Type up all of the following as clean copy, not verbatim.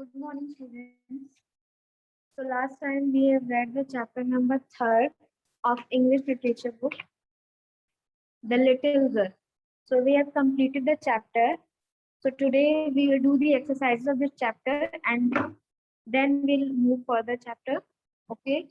Good morning, students. So last time we have read the chapter number 3 of English literature book, The Little Girl. So we have completed the chapter. So today we will do the exercises of this chapter and then we'll move further chapter. Okay.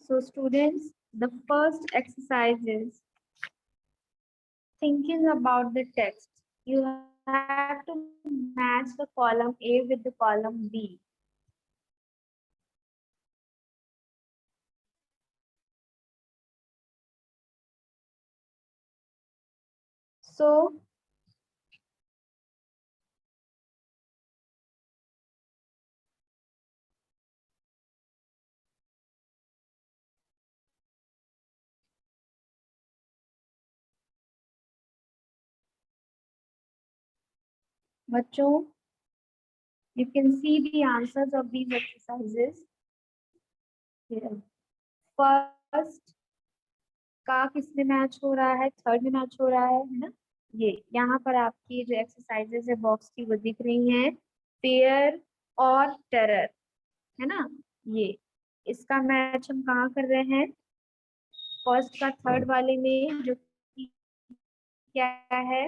So students, the first exercise is thinking about the text. You have to match the column A with the column B. So बच्चों, you can see the answers of these exercises here. First का किसमें match हो रहा है, third में match हो रहा है ना। ये यहाँ पर आपकी जो एक्सरसाइजेस है बॉक्स की वो दिख रही हैं, फेयर और टेरर, है ना। ये इसका मैच हम कहाँ कर रहे हैं, फर्स्ट का थर्ड वाले में, जो कि क्या है,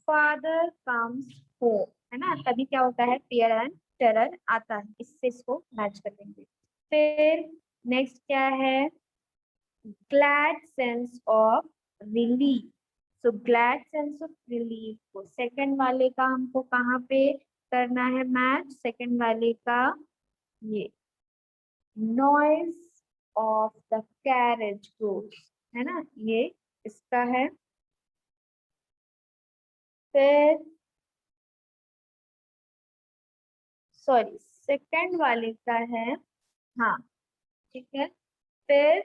फादर कम्स होम, है ना। तभी क्या होता है, फेयर एंड टेरर आता है, इससे इसको मैच कर देंगे। फिर नेक्स्ट क्या है, glad sense of relief. So glad sense of relief को सेकंड वाले का हमको कहाँ पे करना है मैच, सेकंड वाले का ये noise of the carriage goes, है ना, ये इसका है। फिर सॉरी सेकंड वाले का है, हाँ ठीक है। फिर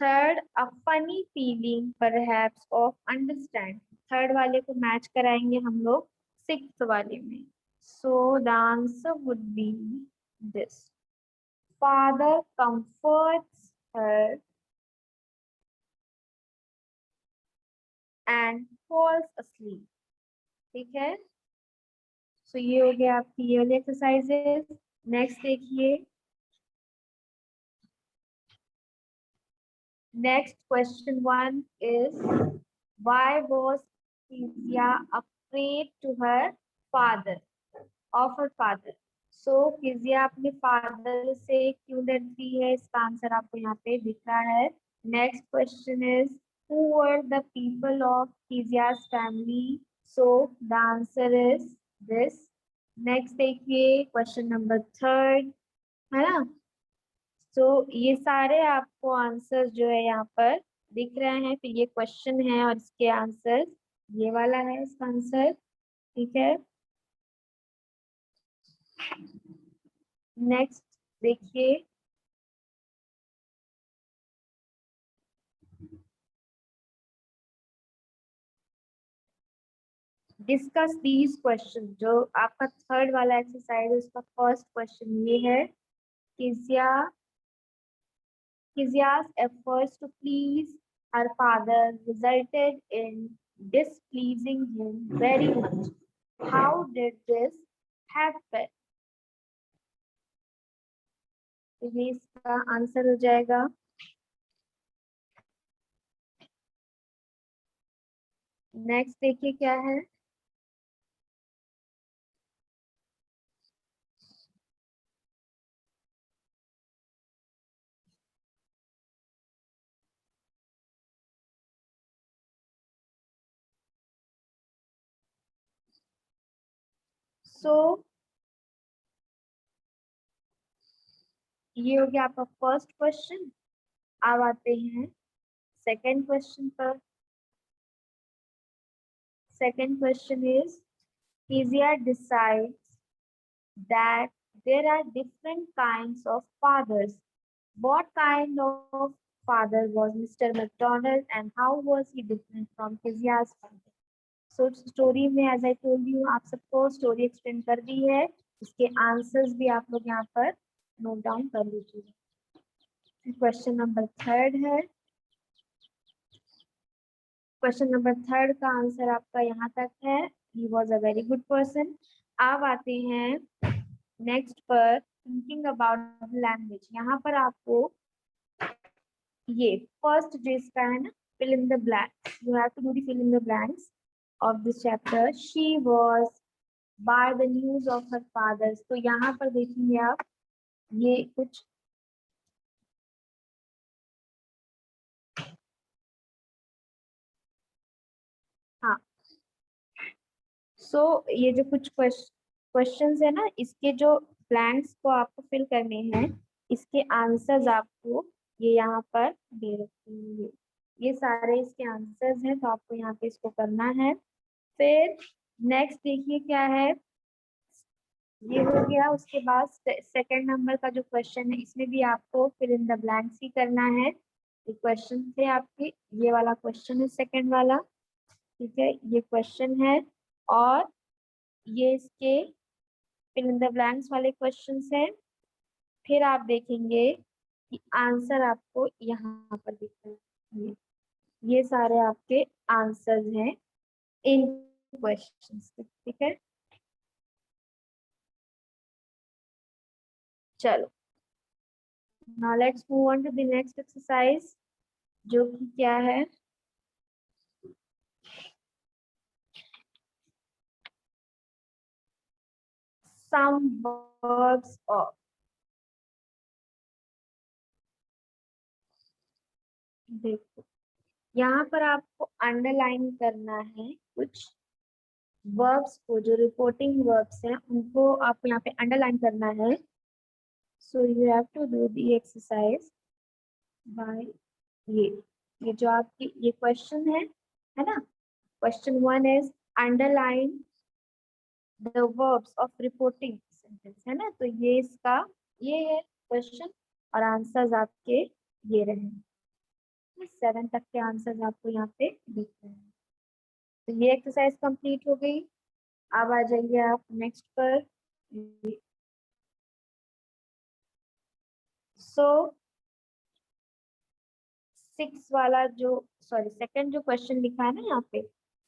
third a funny feeling perhaps of understand, third वाले को मैच कराएंगे हम लोग सिक्स्थ वाले में। So the answer would be this, father comforts her and falls asleep, ठीक है। सो ये हो गया आपकी ये वाली एक्सरसाइजेस। नेक्स्ट देखिए, next question 1 is why was Kezia afraid to her father, of her father? So Kezia अपने फादर से क्यों डरती है, इसका आंसर आपको यहाँ पे दिख रहा है। Next question is who were the people of Kezia's family? So the answer is this. Next देखिए क्वेश्चन नंबर 3, है ना। तो ये सारे आपको आंसर जो है यहाँ पर दिख रहे हैं, फिर ये क्वेश्चन है और इसके आंसर ये वाला है इसका आंसर, ठीक है। नेक्स्ट देखिए, डिस्कस दीज क्वेश्चन। जो आपका थर्ड वाला एक्सरसाइज है उसका फर्स्ट क्वेश्चन ये है, Kezia's efforts to please her father resulted in displeasing him very much. How did this happen? तो ये इसका आंसर हो जाएगा। नेक्स्ट देखिए क्या है। सो ये हो गया आपका फर्स्ट क्वेश्चन। अब आते हैं सेकंड क्वेश्चन पर। Second question is Kezia decides that there are different kinds of fathers. What kind of father was Mr. McDonald and how was he different from Kezia's father? So story में as I told you आप सबको story explain कर दी है। इसके answers भी आप लोग यहाँ पर note down कर लीजिए। क्वेश्चन नंबर थर्ड है। क्वेश्चन नंबर थर्ड का आंसर आपका यहाँ तक है। He was a very good person. अब आते हैं नेक्स्ट पर थिंकिंग अबाउट लैंग्वेज। यहाँ पर आपको ये फर्स्ट जो इसका है ना fill in the blanks, you have to do the fill in the blanks of this chapter. She was by the news of her fathers. तो यहाँ पर देखेंगे आप ये कुछ हाँ ये जो कुछ क्वेश्चंस है ना इसके जो ब्लैंक्स को आपको फिल करने हैं इसके आंसर्स आपको ये यहाँ पर दे रखे हैं। ये सारे इसके आंसर्स हैं तो आपको यहाँ पे इसको करना है। फिर नेक्स्ट देखिए क्या है। ये हो गया। उसके बाद सेकंड नंबर का जो क्वेश्चन है इसमें भी आपको फिल इन द ब्लैंक्स ही करना है। ये क्वेश्चन थे आपके, ये वाला क्वेश्चन है सेकंड वाला, ठीक है, ये क्वेश्चन है और ये इसके फिल इन द ब्लैंक्स वाले क्वेश्चंस हैं। फिर आप देखेंगे कि आंसर आपको यहाँ पर दिख रहा है। ये सारे आपके आंसर्स हैं इन क्वेश्चंस के, ठीक है। चलो now let's move on to the next exercise जो कि क्या है। Some verbs of. देखो यहाँ पर आपको अंडरलाइन करना है कुछ वर्ब्स को, जो रिपोर्टिंग वर्ब्स हैं उनको आपको यहाँ पे अंडरलाइन करना है। So you have to do the exercise by ये जो आपकी ये क्वेश्चन है ना। Question 1 is underline the verbs of reporting sentence, है ना। तो ये इसका ये है क्वेश्चन और आंसर्स आपके ये रहे। 7 तक के आंसर्स आपको यहाँ पे दिख रहे हैं। तो ये एक्सरसाइज कंप्लीट हो गई। अब आ जाइए आप नेक्स्ट पर। सो 6 वाला जो सॉरी सेकंड जो क्वेश्चन लिखा है ना यहाँ पे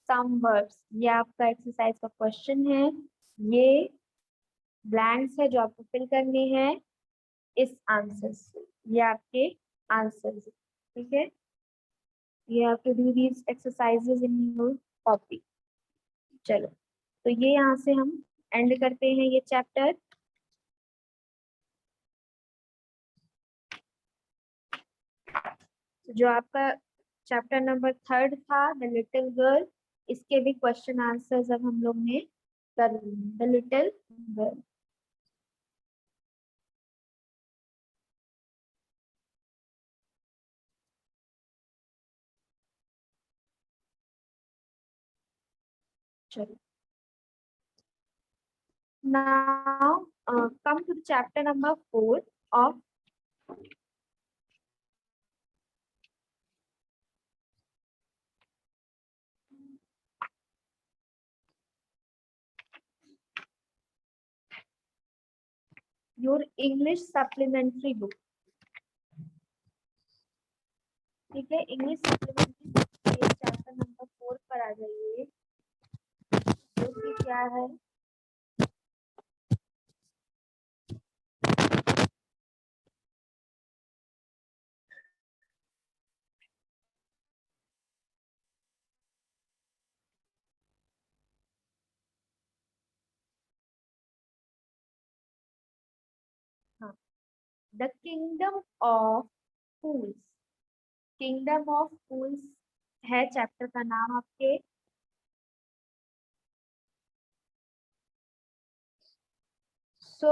सम वर्ब्स, ये आपका एक्सरसाइज का क्वेश्चन है। ये ब्लैंक्स है जो आपको फिल करने हैं इस आंसर से। ये आपके आंसर्स, ठीक है। You have to do these exercises in your copy. चलो तो ये यहाँ से हम एंड करते हैं ये चैप्टर। जो आपका चैप्टर नंबर थर्ड था द लिटिल गर्ल, इसके भी क्वेश्चन आंसर्स अब हम लोग ने कर लिए। द लिटिल गर्ल, चलो now come to the chapter number 4 of your English supplementary book, ठीक है। इंग्लिश सप्लीमेंट्री चैप्टर नंबर 4 पर आ जाइए। क्या है? हाँ, the kingdom of fools. Kingdom of fools है चैप्टर का नाम आपके। So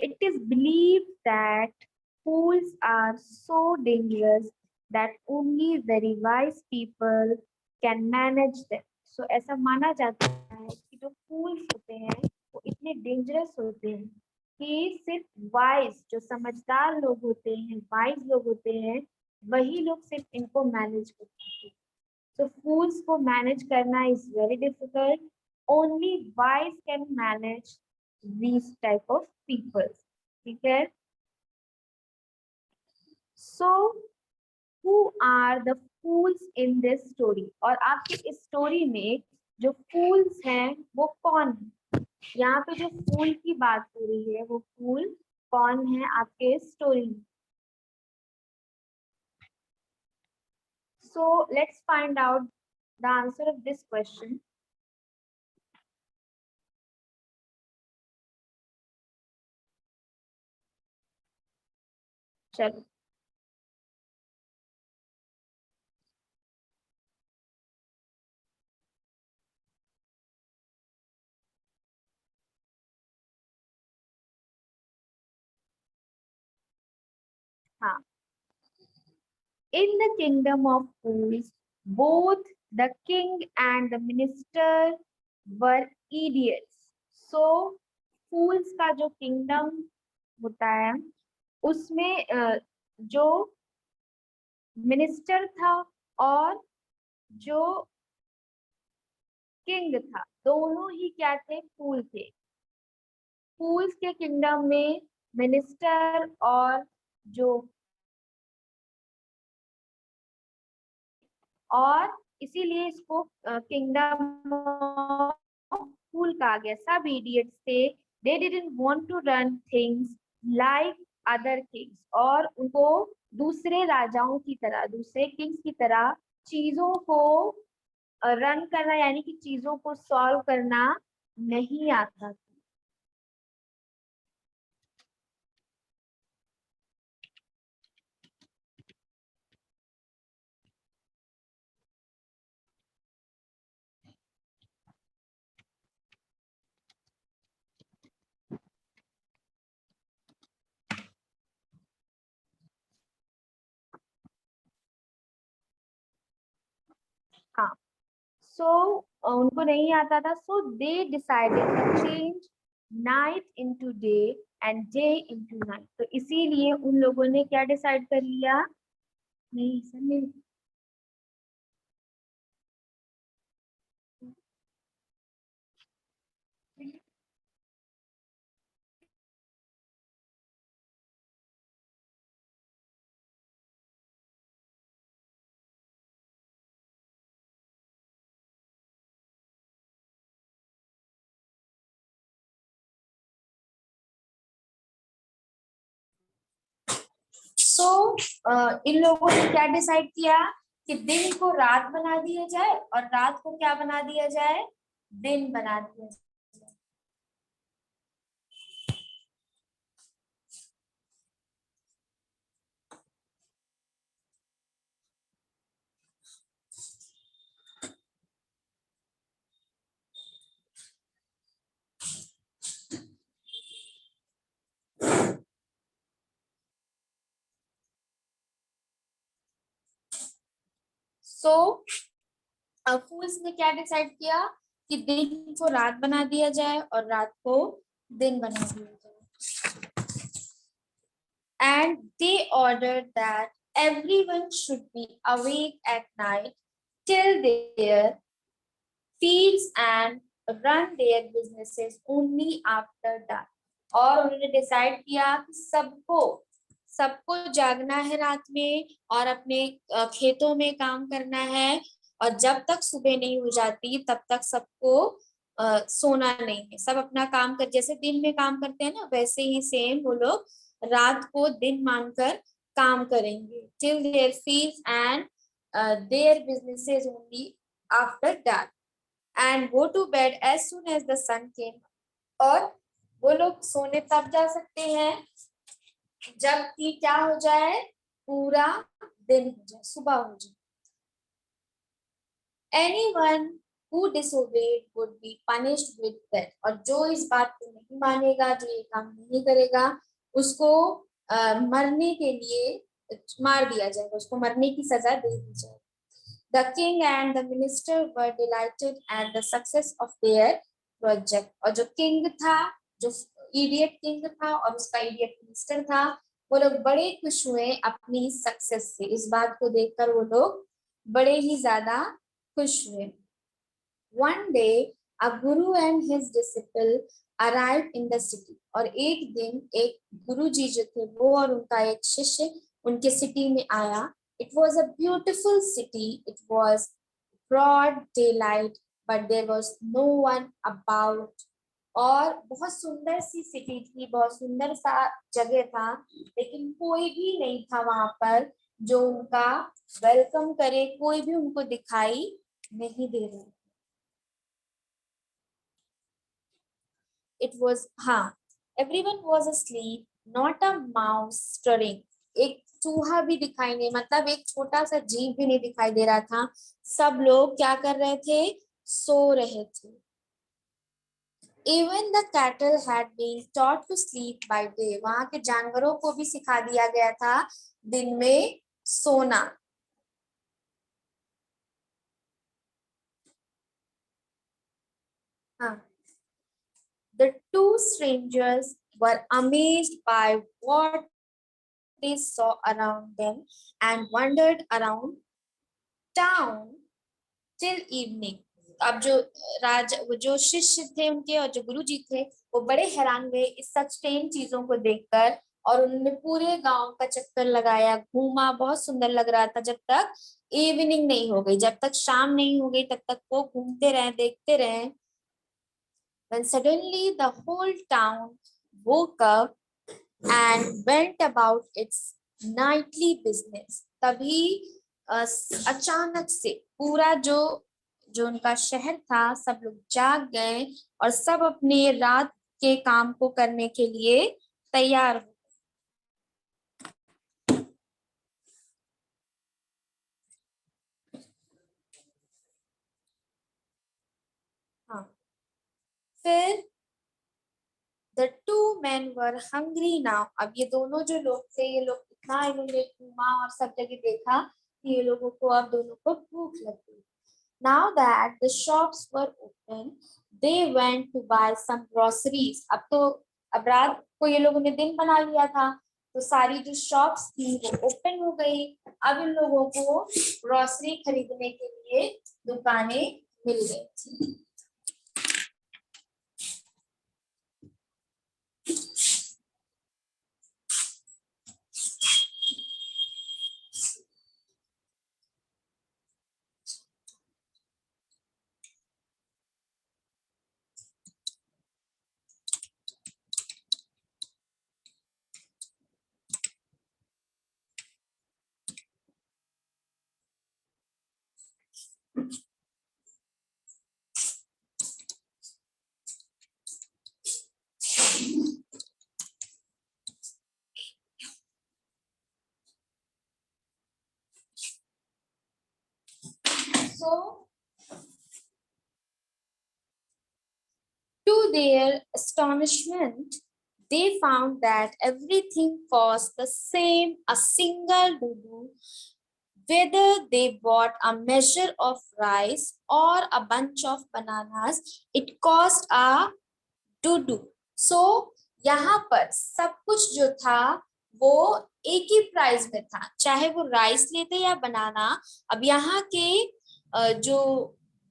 it is believed that fools are so dangerous that only very wise people can manage them. So ऐसा माना जाता है कि जो fools होते हैं वो इतने डेंजरस होते हैं कि सिर्फ वाइज, जो समझदार लोग होते हैं, वाइज लोग होते हैं, वही लोग सिर्फ इनको मैनेज कर पाते हैं। So fools को मैनेज करना is very difficult. Only wise can manage these type of people. ठीक है? So who are the fools in this story? और आपकी इस स्टोरी में जो fools हैं वो कौन है? यहाँ पे जो फूल की बात हो रही है वो फूल कौन है आपके स्टोरी में? So let's find out the answer of this question. चलो, हाँ, in the kingdom of fools, both the king and the minister were idiots. So, fools का जो kingdom होता है, उसमें जो मिनिस्टर था और जो किंग था, दोनों ही क्या थे? फूल थे। फूल्स के किंगडम में मिनिस्टर और जो, और इसीलिए इसको किंगडम फूल कहा गया। सब इडियट्स थे। They didn't want to run things like other kings, और उनको दूसरे राजाओं की तरह, दूसरे किंग्स की तरह चीजों को रन करना, यानी कि चीजों को सॉल्व करना नहीं आता। हाँ, सो उनको नहीं आता था। So they decided to change night into day and day into night. तो इसीलिए उन लोगों ने क्या डिसाइड कर लिया? नहीं सर, नहीं। तो इन लोगों ने क्या डिसाइड किया कि दिन को रात बना दिया जाए और रात को क्या बना दिया जाए? दिन बना दिया जाए। सो फूल्स ने क्या डिसाइड किया कि दिन को रात बना दिया जाए और रात को दिन बना दिया जाए। And they ordered that everyone should be awake at night till their fields and run their businesses only after dark। और उन्होंने डिसाइड किया कि सबको सबको जागना है रात में और अपने खेतों में काम करना है, और जब तक सुबह नहीं हो जाती तब तक सबको सोना नहीं है, सब अपना काम कर, जैसे दिन में काम करते हैं ना, वैसे ही सेम वो लोग रात को दिन मानकर काम करेंगे। Till their fields and their businesses only after dark and go to bed as soon as the sun came. और वो लोग सोने तब जा सकते हैं जब कि क्या हो जाए, पूरा दिन हो जाए, सुबह हो जाए। Anyone who disobeyed would be punished with death। और जो इस बात को नहीं मानेगा, जो ये काम नहीं करेगा, उसको मरने के लिए मार दिया जाएगा, उसको मरने की सजा दे दी जाएगी। The king and the minister were delighted at the success of their project। और जो किंग था, जो इडियट किंग था और उसका इडियट मिनिस्टर था, वो लोग बड़े खुश हुए अपनी सक्सेस से। इस बात को देखकर वो लोग बड़े ही ज्यादा खुश हुए। One day a guru and his disciple arrived in the city। और एक दिन एक गुरु जी जो थे वो और उनका एक शिष्य उनके सिटी में आया। It was a beautiful city, it was broad daylight but there was no one about। और बहुत सुंदर सी सिटी थी, बहुत सुंदर सा जगह था, लेकिन कोई भी नहीं था वहां पर जो उनका वेलकम करे, कोई भी उनको दिखाई नहीं दे रहा। It was, हाँ, everyone was asleep, not a mouse stirring। एक चूहा भी दिखाई नहीं, मतलब एक छोटा सा जीव भी नहीं दिखाई दे रहा था। सब लोग क्या कर रहे थे, सो रहे थे। Even the cattle had been taught to sleep by day। वहां के जानवरों को भी सिखा दिया गया था दिन में सोना। हाँ, the two strangers were amazed by what they saw around them and wandered around town till evening। अब जो शिष्य थे उनके और जो गुरु जी थे वो बड़े हैरान हुए इस सच इन चीजों को देखकर, और उन्होंने पूरे गांव का चक्कर लगाया, घूमा, बहुत सुंदर लग रहा था जब तक इवनिंग नहीं हो गई, जब तक शाम नहीं हो गई तब तक वो घूमते रहे, देखते रहे। When suddenly the whole town woke up and went about its nightly business। तभी अचानक से पूरा जो जो उनका शहर था, सब लोग जाग गए और सब अपने रात के काम को करने के लिए तैयार हो। हाँ, फिर The two men were hungry now। अब ये दोनों जो लोग थे, ये लोग इतना इन्होंने घूमा और सब जगह देखा कि ये लोगों को अब दोनों को भूख लग गई। Now that the shops were open, they went to buy some groceries। अब रात को ये लोगों ने दिन बना लिया था, तो सारी जो शॉप्स थी वो ओपन हो गई। अब इन लोगों को ग्रोसरी खरीदने के लिए दुकानें मिल गई थी। So, to their astonishment, they found that everything cost the same, a single dudu, whether they bought a measure of rice or a bunch of bananas, it cost a dudu। So, यहाँ पर सब कुछ जो था वो एक ही price में था, चाहे वो राइस लेते या बनाना। अब यहाँ के जो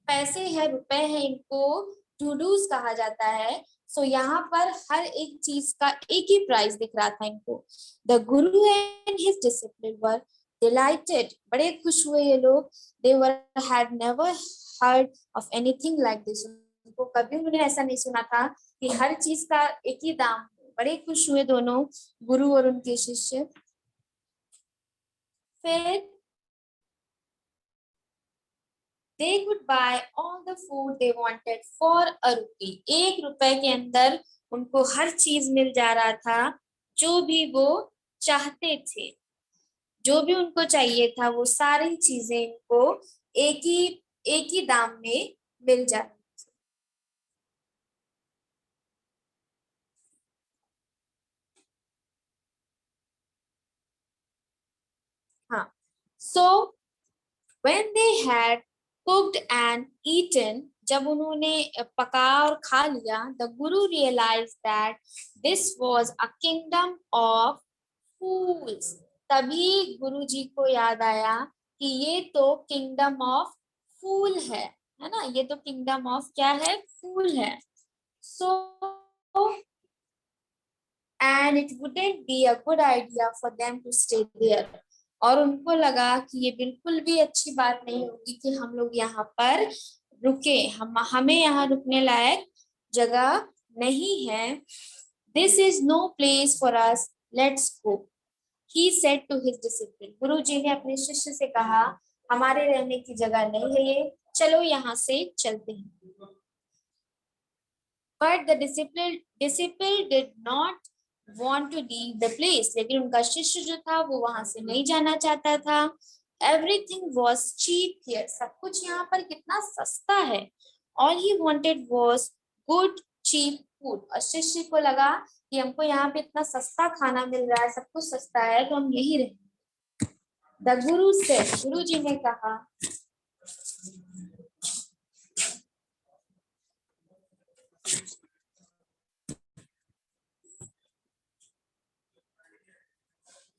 पैसे हैं, रुपए हैं, इनको टूडूज कहा जाता है। सो यहाँ पर हर एक चीज का एक ही प्राइस दिख रहा था इनको। The guru and his discipline were delighted. बड़े खुश हुए ये लोग। They were had never heard of anything like this. को कभी उन्होंने ऐसा नहीं सुना था कि हर चीज का एक ही दाम। बड़े खुश हुए दोनों गुरु और उनके शिष्य। फिर they could buy all the food they wanted for a rupee। 1 रुपए के अंदर उनको हर चीज मिल जा रहा था जो भी वो चाहते थे। जो भी उनको चाहिए था वो सारी चीजें इनको एक ही दाम में मिल जाती। हाँ, so when they had cooked and eaten, जब उन्होंने पका और खा लिया, the Guru realized that this was a kingdom of fools। तभी गुरु जी को याद आया कि ये तो किंगडम ऑफ फूल है ना, ये तो किंगडम ऑफ क्या है, फूल है। So and it wouldn't be a good idea for them to stay there। और उनको लगा कि ये बिल्कुल भी अच्छी बात नहीं होगी कि हम लोग यहाँ पर रुके, हमें यहाँ रुकने लायक जगह नहीं है। This is no place for us, let's go, he said to his disciple। गुरु जी ने अपने शिष्य से कहा हमारे रहने की जगह नहीं है ये, चलो यहाँ से चलते हैं। But the disciple did not want to leave the place। लेकिन उनका शिष्य जो था वो वहां से नहीं जाना चाहता था। Everything was cheap here। सब कुछ यहाँ पर कितना सस्ता है। All he wanted was good cheap food। और शिष्य को लगा कि हमको यहाँ पे इतना सस्ता खाना मिल रहा है, सब कुछ सस्ता है, तो हम यही रहेंगे। The Guru said। गुरु जी ने कहा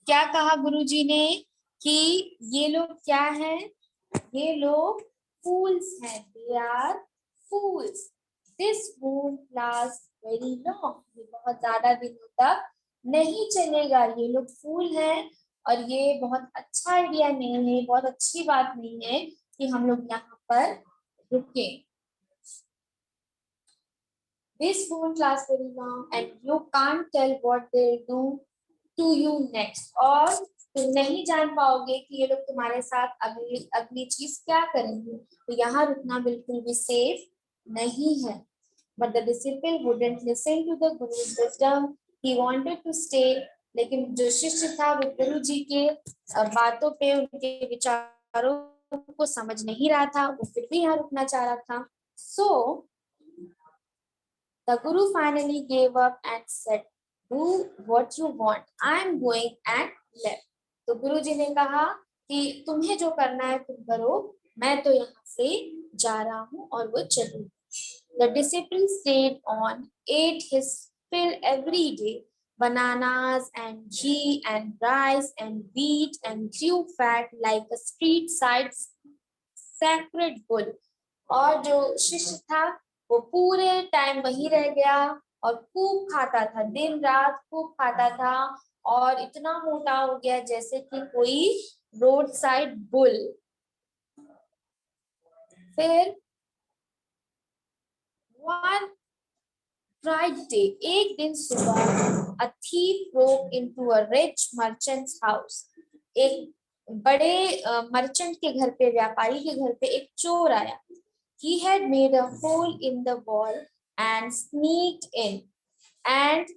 क्या कहा गुरुजी ने कि ये लोग क्या है, ये लोग फूल्स हैं, they are fools. This won't last very long. ये बहुत ज्यादा दिनों तक नहीं चलेगा। ये लोग फूल हैं और ये बहुत अच्छा आइडिया नहीं है, बहुत अच्छी बात नहीं है कि हम लोग यहाँ पर रुके। This won't last very long and you can't tell what they'll do to you next। और तुम नहीं जान पाओगे कि ये लोग तुम्हारे साथ अगली चीज क्या करेंगे, तो यहाँ रुकना बिल्कुल भी सेफ नहीं है। But the disciple wouldn't listen to the Guru's wisdom। He wanted to stay। लेकिन जो शिष्य था वो गुरु जी के बातों पे, उनके विचारों को समझ नहीं रहा था, वो फिर भी यहाँ रुकना चाह रहा था। So the Guru finally gave up and said, do what you want, I am going and left। तो गुरु जी ने कहा कि तुम्हें जो करना है तुम करो, मैं तो यहाँ से जा रहा हूँ, और वो चली। The disciple stayed on, ate his fill every day, bananas and ghee and rice and wheat, and grew fat like a street side sacred bull। और जो शिष्य था वो पूरे टाइम वही रह गया और खूब खाता था, दिन रात खूब खाता था, और इतना मोटा हो गया जैसे कि कोई रोड साइड बुल। फिर one bright day, एक दिन सुबह, a thief broke into a rich merchant's house। एक बड़े मर्चेंट के घर पे, व्यापारी के घर पे एक चोर आया। He had made a hole in the wall and sneaked in, and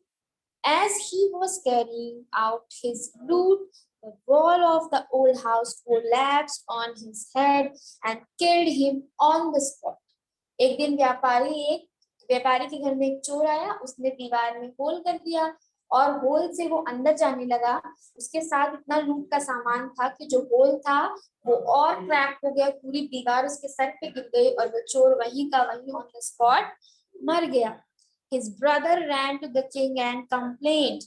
as he was carrying out his loot, the wall of the old house collapsed on his head and killed him on the spot। एक दिन व्यापारी के घर में एक चोर आया, उसने दीवार में होल कर दिया, और होल से वो अंदर जाने लगा। उसके साथ इतना लूट का सामान था कि जो होल था वो और क्रैक हो गया, पूरी दीवार उसके सर पे गिर गई, और वो चोर वहीं का वहीं ऑन द स्पॉट मर गया। His brother ran to the king and complained,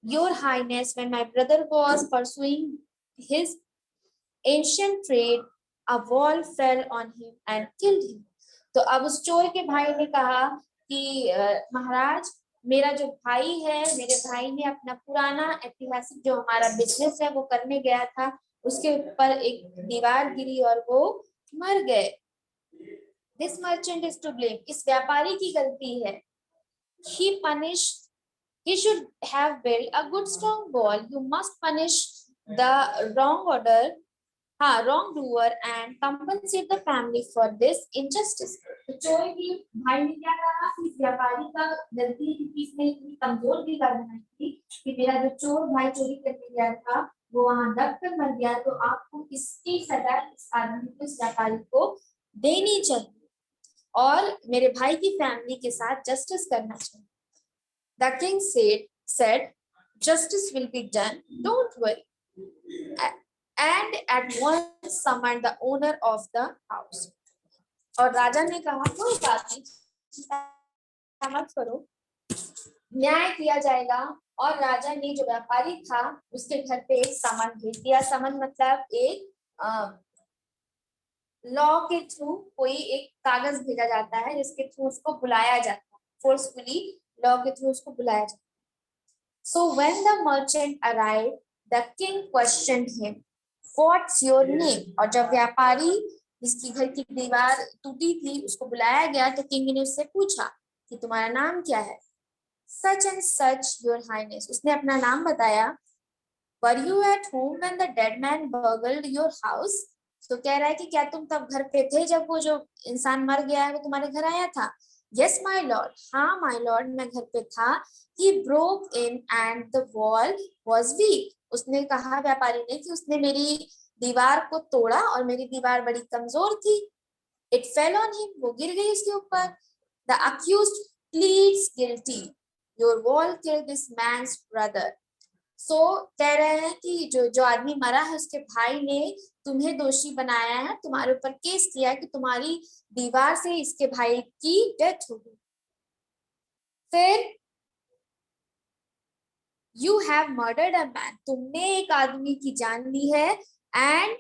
Your Highness, when my brother was pursuing his ancient trade, a wall fell on him and killed him। तो अब उस चोर के भाई ने कहा कि महाराज, मेरा जो भाई है, मेरे भाई ने अपना पुराना ऐतिहासिक जो हमारा बिजनेस है वो करने गया था, उसके ऊपर एक दीवार गिरी और वो मर गए। This merchant is to blame. इस व्यापारी की गलती है. He should have built a good strong wall. You must punish the wrongdoer and compensate the family for this injustice. तो चोर की भाई ने क्या कहा कि इस व्यापारी का गलती थी कि इसने इतनी कमजोर दीवार बनाई थी कि मेरा जो चोर भाई चोरी करने गया था वो वहां दब कर मर गया, तो आपको इसकी सजा इस आदमी को, इस व्यापारी को देनी चाहिए और मेरे भाई की फैमिली के साथ जस्टिस करना चाहिए. The king said, justice will be done, don't worry. And at once summoned the owner of the house. और राजा ने कहा कोई बात नहीं, चिंता मत करो, न्याय किया जाएगा. और राजा ने जो व्यापारी था उसके घर पे एक समन भेज दिया. समन मतलब एक लॉ के थ्रू कोई एक कागज भेजा जाता है जिसके थ्रू उसको बुलाया जाता है, फोर्सफुली लॉ के थ्रू उसको बुलाया जाता है. So when the merchant arrived, the king questioned him, "What's your name?" और जब व्यापारी जिसकी घर की दीवार टूटी थी उसको बुलाया गया तो किंग ने उससे पूछा कि तुम्हारा नाम क्या है. Such and such, your highness. उसने अपना नाम बताया. Were you at home when the dead man burgled your house? तो कह रहा है कि क्या तुम तब घर पे थे जब वो जो इंसान मर गया है वो तुम्हारे घर आया था. Yes, my lord. हाँ, my lord, मैं घर पे था. He broke in and the wall was weak. उसने कहा व्यापारी ने कि उसने मेरी दीवार को तोड़ा और मेरी दीवार बड़ी कमजोर थी. It fell on him. वो गिर गई उसके ऊपर. The accused pleads guilty. Your wall killed this man's brother. So कह रहे हैं कि जो आदमी मरा है उसके भाई ने तुम्हें दोषी बनाया है, तुम्हारे ऊपर केस किया है कि तुम्हारी दीवार से इसके भाई की डेथ हो गई. फिर You have murdered a man. तुमने एक आदमी की जान ली है. And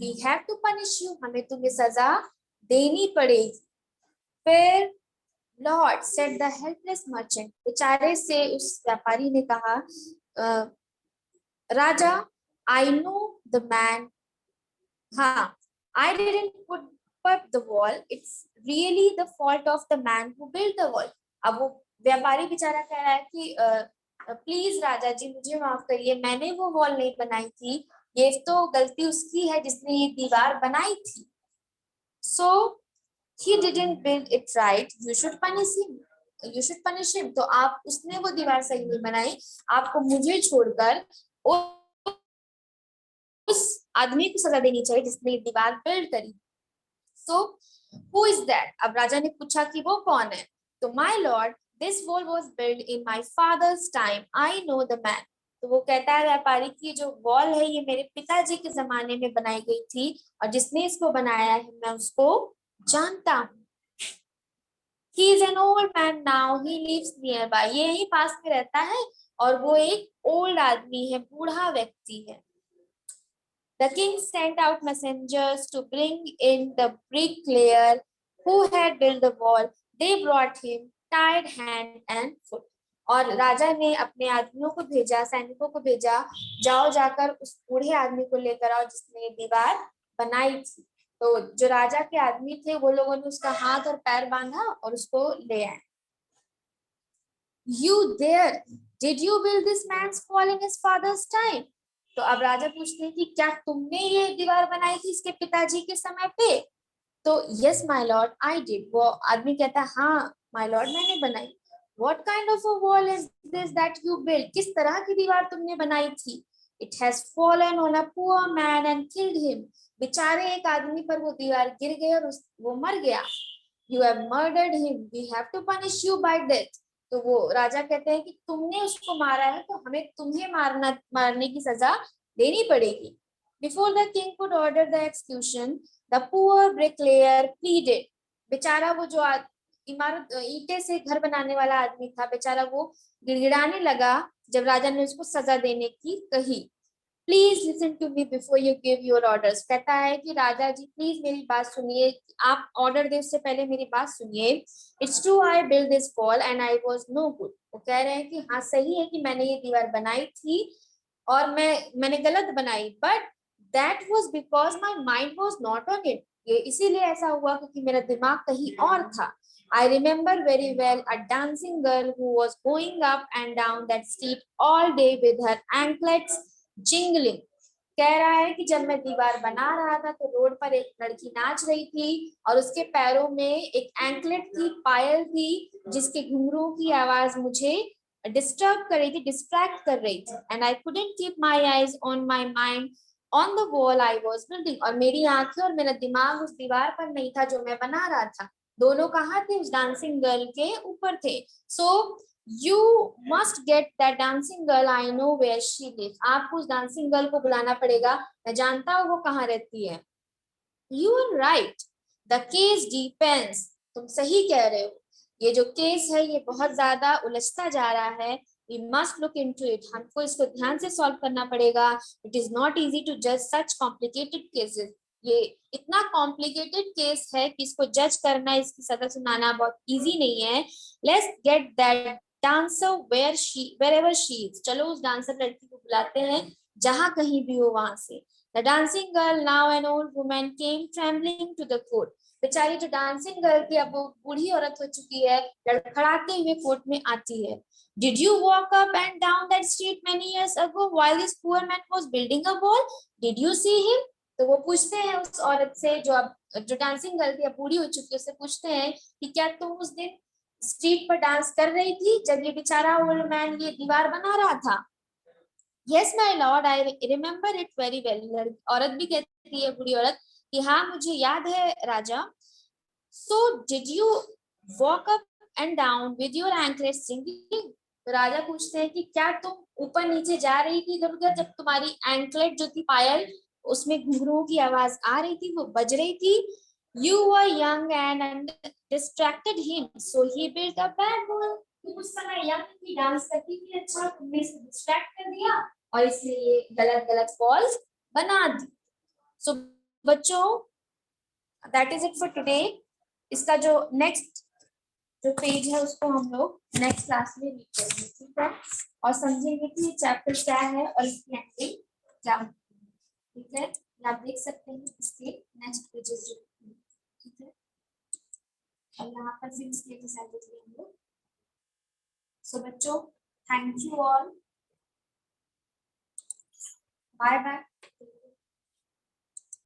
we have to punish you. हमें तुम्हें सजा देनी पड़ेगी. फिर Lord, said the helpless merchant. बेचारे से उस व्यापारी ने कहा, राजा, I know the man. हाँ, I didn't put up the wall. It's really the fault of the man who built the wall. अब वो व्यापारी बेचारा कह रहा है कि प्लीज राजा जी मुझे माफ करिए, मैंने वो वॉल नहीं बनाई थी, ये तो गलती उसकी है जिसने ये दीवार बनाई थी. So he didn't build it right. You should punish him. You should punish him. तो आप उसने वो दीवार सही नहीं बनाई, आपको मुझे छोड़कर उस आदमी को सजा देनी चाहिए जिसने दीवार बिल्ड करी. So who is that? अब राजा ने पूछा कि वो कौन है. तो my lord, this wall was built in my father's time. I know the man. तो वो कहता है व्यापारी की जो वॉल है ये मेरे पिताजी के जमाने में बनाई गई थी और जिसने इसको बनाया है मैं उसको जानता हूँ. He is an old man now. He lives nearby. ये यहीं पास में रहता है और वो एक ओल्ड आदमी है, बूढ़ा व्यक्ति है. The king sent out messengers to bring in the bricklayer who had built the wall. They brought him tied hand and foot. और राजा ने अपने आदमियों को भेजा, सैनिकों को भेजा, जाओ जाकर उस बूढ़े आदमी को लेकर आओ जिसने ये दीवार बनाई थी. तो जो राजा के आदमी थे वो लोगों ने उसका हाथ और पैर बांधा और उसको ले आए. You there? Did you build this man's wall in his father's time? तो अब राजा पूछते हैं कि क्या तुमने ये दीवार बनाई थी इसके पिताजी के समय पे. तो yes my lord, I did. वो आदमी कहता है हाँ my lord मैंने बनाई. What kind of a wall is this that you built? किस तरह की दीवार तुमने बनाई थी. It has fallen on a poor man and killed him. बेचारे एक आदमी पर वो दीवार गिर गई और वो मर गया. You have murdered him. We have to punish you by death. तो वो राजा कहते हैं कि तुमने उसको मारा है तो हमें तुम्हें मारने की सजा देनी पड़ेगी. Before the king could order the execution, the poor bricklayer pleaded. बेचारा वो जो इमारत ईंटे से घर बनाने वाला आदमी था, बेचारा वो गिड़गिड़ाने लगा जब राजा ने उसको सजा देने की कही. Please listen to me before you give your orders. कहता है कि राजा जी प्लीज मेरी बात सुनिए, आप ऑर्डर दे उससे पहले मेरी बात सुनिए. It's true I build this wall and I was no good. वो कह रहे हैं कि हाँ सही है कि मैंने ये दीवार बनाई थी और मैंने गलत बनाई, but that was because my mind was not on it. ये इसीलिए ऐसा हुआ क्योंकि मेरा दिमाग कहीं और था. I remember very well a dancing girl who was going up and down that street all day with her anklets jingling. कह रहा है कि जब मैं दीवार बना रहा था तो रोड पर एक लड़की नाच रही थी और उसके पैरों में एक एंकलेट थी, पायल थी, जिसके घुंघरू की आवाज मुझे डिस्टर्ब कर रही थी, डिस्ट्रैक्ट कर रही थी. And I couldn't keep my eyes on my mind on the wall I was building. और मेरी आंखें और मेरा दिमाग उस दीवार पर नहीं था जो मैं बना रहा था. दोनों कहाँ थे? उस डांसिंग गर्ल के ऊपर थे. So you must get that dancing girl. I know where she lives. आपको उस डांसिंग गर्ल को बुलाना पड़ेगा. मैं जानता हूँ वो कहाँ रहती है. You are right. The case depends. तुम सही कह रहे हो. ये जो केस है ये बहुत ज्यादा उलझता जा रहा है. We must look into it. हमको इसको ध्यान से सॉल्व करना पड़ेगा. It is not easy to judge such complicated cases. ये इतना कॉम्प्लिकेटेड केस है कि इसको जज करना, इसकी सजा सुनाना बहुत इजी नहीं है. Let's get that dancer wherever she is. चलो उस डांसर लड़की को बुलाते हैं जहां कहीं भी हो वहां से. The dancing girl, now an old woman, came trembling to the court. बेचारी जो डांसिंग गर्ल थी अब वो बूढ़ी औरत हो चुकी है, लड़खड़ाते हुए कोर्ट में आती है. Did you walk up and down that street many years ago while this poor man was building a wall? Did you see him? तो वो पूछते हैं उस औरत से जो डांसिंग गर्ल थी, अब बूढ़ी हो चुकी है, उससे पूछते हैं कि क्या तुम उस दिन स्ट्रीट पर डांस कर रही थी जब ये बेचारा ओल्ड मैन ये दीवार बना रहा था? Yes my lord, I remember it very well. औरत भी कहती है, बूढ़ी औरत, कि हाँ मुझे याद है राजा. So did you walk up and down with your anklets singing? तो राजा पूछते हैं कि क्या तुम ऊपर नीचे जा रही थी इधर उधर जब तुम्हारी एंकलेट जो थी, पायल, उसमें घुंघरूओं की आवाज आ रही थी, वो बज रही थी. You were young and distracted him, so he built a bad wall. तुम उस समय यंग थी, डांस करती थी, अच्छा तुमने इसे डिस्ट्रैक्ट कर दिया और इसलिए ये गलत गलत वॉल्स बना दी. सो बच्चों, that is it for today. इसका जो नेक्स्ट जो पेज है उसको हम लोग नेक्स्ट क्लास में रीड करेंगे, ठीक है, और समझेंगे कि ये चैप्टर क्या है और इसकी एंडिंग क्या होती है. ठीक है, आप देख सकते हैं इसके नेक्स्ट पेजेस जो, ठीक है, और यहाँ पर भी इसके एक्सरसाइजेस भी हम लोग. सो बच्चों, thank you all. Bye bye.